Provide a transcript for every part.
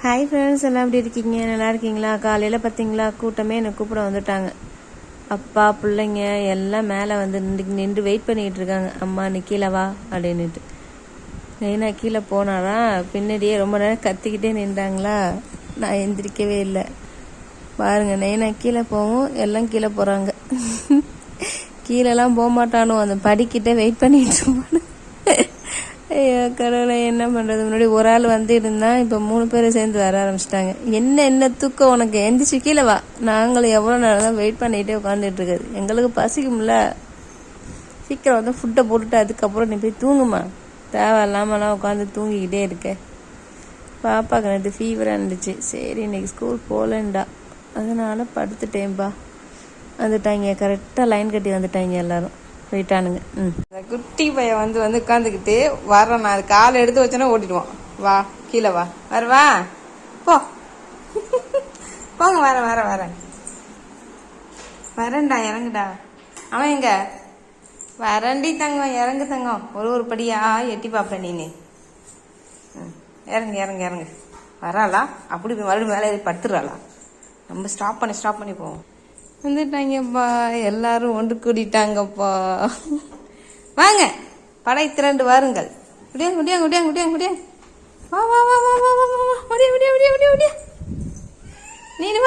Hi friends, எல்லாம் எப்படி இருக்கீங்க? நல்லா இருக்கீங்களா? காலையில் பார்த்தீங்களா, கூட்டமே என்னை கூப்பிட வந்துட்டாங்க. அப்பா பிள்ளைங்க எல்லாம் மேலே வந்து நின்று வெயிட் பண்ணிகிட்டு இருக்காங்க. அம்மா நீ கீழே வா அப்படின்னுட்டு. நெய்னா கீழே போனாதான் பின்னாடியே ரொம்ப நேரம் கத்திக்கிட்டே நின்றாங்களா. நான் எந்திரிக்கவே இல்லை. பாருங்கள், நெய்னா கீழே போவும் எல்லாம் கீழே போகிறாங்க. கீழெல்லாம் போக மாட்டானோ, அந்த படிக்கிட்ட வெயிட் பண்ணிட்டு இருப்பானு. ஐயோ கடவுளை, என்ன பண்ணுறது? முன்னாடி ஒரு ஆள் வந்து இருந்தா, இப்போ 3 பேர் சேர்ந்து வர ஆரம்பிச்சிட்டாங்க. என்ன தூக்கம் உனக்கு? எந்திரிச்சு கீழே வா. நாங்களும் எவ்வளோ நேரம் தான் வெயிட் பண்ணிகிட்டே உட்காந்துட்டு இருக்காது. எங்களுக்கு பசிக்கும்ல. சீக்கிரம் வந்து ஃபுட்டை போட்டுட்டு அதுக்கப்புறம் நீ போய் தூங்குமா. தேவையில்லாமலாம் உட்காந்து தூங்கிக்கிட்டே இருக்க. பாப்பாக்கு நேற்று ஃபீவராக இருந்துச்சு. சரி இன்னைக்கு ஸ்கூல் போகலண்டா, அதனால படுத்துட்டேன்பா. வந்துட்டாங்க, கரெக்டாக லைன் கட்டி வந்துட்டாங்க எல்லாரும். போயிட்டானுங்க. இந்த குட்டி பையன் வந்து உட்காந்துக்கிட்டு வர்றான். நான் அது காலை எடுத்து வச்சோன்னா ஓட்டிடுவான். வா கீழே வா. வரவா போ. போங்க, வரேன் வரேன்டா, இறங்குடா. அவன் எங்க? வரண்டி தங்கம், இறங்கு தங்கம். ஒரு படியா எட்டி பார்ப்பேன் நீனு. இறங்கு. வராளா? அப்படி மறுபடியும் மேலே ஏறி படுத்துறாளா? நம்ம ஸ்டாப் பண்ணி போவோம். வந்துட்டாங்கப்பா, எல்லாரும் ஒன்று கூடிட்டாங்கப்பா. வாங்க, படை திரண்டு வாருங்கள். குடியா.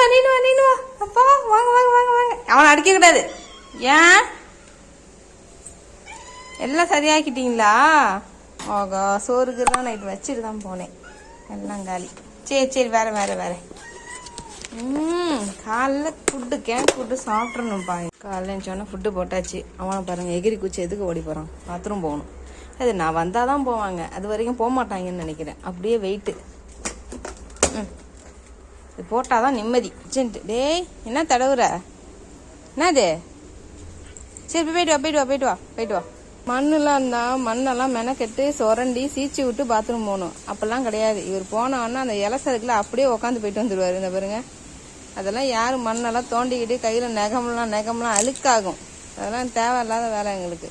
வா நீனு வா. அப்பா வாங்க. அவனை அடிக்க கூடாது. ஏன் எல்லாம் சரியாக்கிட்டீங்களா? ஆகா, சோறுக்கு தான் நைட்டு வச்சுட்டு தான் போனேன். எல்லாம் காலி. சரி வேற. காலைல ஃபுட்டு சாப்பிட்றணும்ப்பா. காலைல சொன்னா ஃபுட்டு போட்டாச்சு. அவனை பாருங்க, எகிரி குச்சி எதுக்கு ஓடி போகிறான்? பாத்ரூம் போகணும். அது நான் வந்தால் தான் போவாங்க, அது வரைக்கும் போக மாட்டாங்கன்னு நினைக்கிறேன். அப்படியே வெயிட்டு. இது போட்டால் தான் நிம்மதி. டேய் என்ன தடவுற? என்னது? சரி போயிட்டு வா. மண்ணெல்லாம் இருந்தால் மண்ணெல்லாம் மெனக்கெட்டு சுரண்டி சீச்சி விட்டு பாத்ரூம் போகணும். அப்பெல்லாம் கிடையாது. இவர் போனோன்னா அந்த இலசருக்குல அப்படியே உட்காந்து போயிட்டு வந்துடுவார். இந்த பாருங்க, அதெல்லாம் யாரும் மண்ணெல்லாம் தோண்டிக்கிட்டு கையில் நெகம்லாம் அழுக்காகும். அதெல்லாம் தேவையில்லாத வேலை எங்களுக்கு.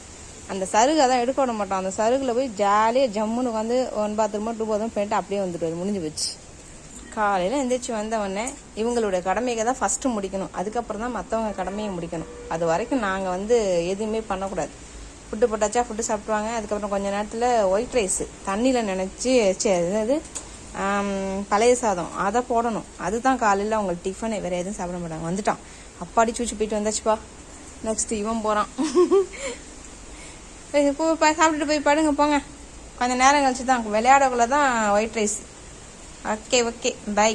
அந்த சருகு அதான் எடுக்க விட மாட்டோம். அந்த சருகில் போய் ஜாலியாக ஜம்முன்னு உட்காந்து 1 பாத்ரூமோ 2 பாத்ரூம் போயிட்டு அப்படியே வந்துடுவார். முடிஞ்சு போச்சு. காலையில் எந்திரிச்சு வந்தவொடனே இவங்களுடைய கடமையை தான் ஃபஸ்ட்டு முடிக்கணும். அதுக்கப்புறம் தான் மற்றவங்க கடமையை முடிக்கணும். அது வரைக்கும் நாங்கள் எதுவுமே பண்ணக்கூடாது. ஃபுட்டு போட்டாச்சா, ஃபுட்டு சாப்பிடுவாங்க. அதுக்கப்புறம் கொஞ்சம் நேரத்தில் ஒயிட் ரைஸ் தண்ணியில் நினச்சி அதாவது பழைய சாதம் அதை போடணும். அதுதான் காலையில் அவங்க டிஃபனே. வேறு எதுவும் சாப்பிட மாட்டாங்க. வந்துட்டான், அப்பாடி சூச்சு போயிட்டு வந்தாச்சுப்பா. நெக்ஸ்ட் இவன் போகிறான். சாப்பிட்டுட்டு போய் படுங்க போங்க. கொஞ்சம் நேரம் கழிச்சு தான் விளையாடக்குள்ள தான் ஒயிட் ரைஸ். Okay bye.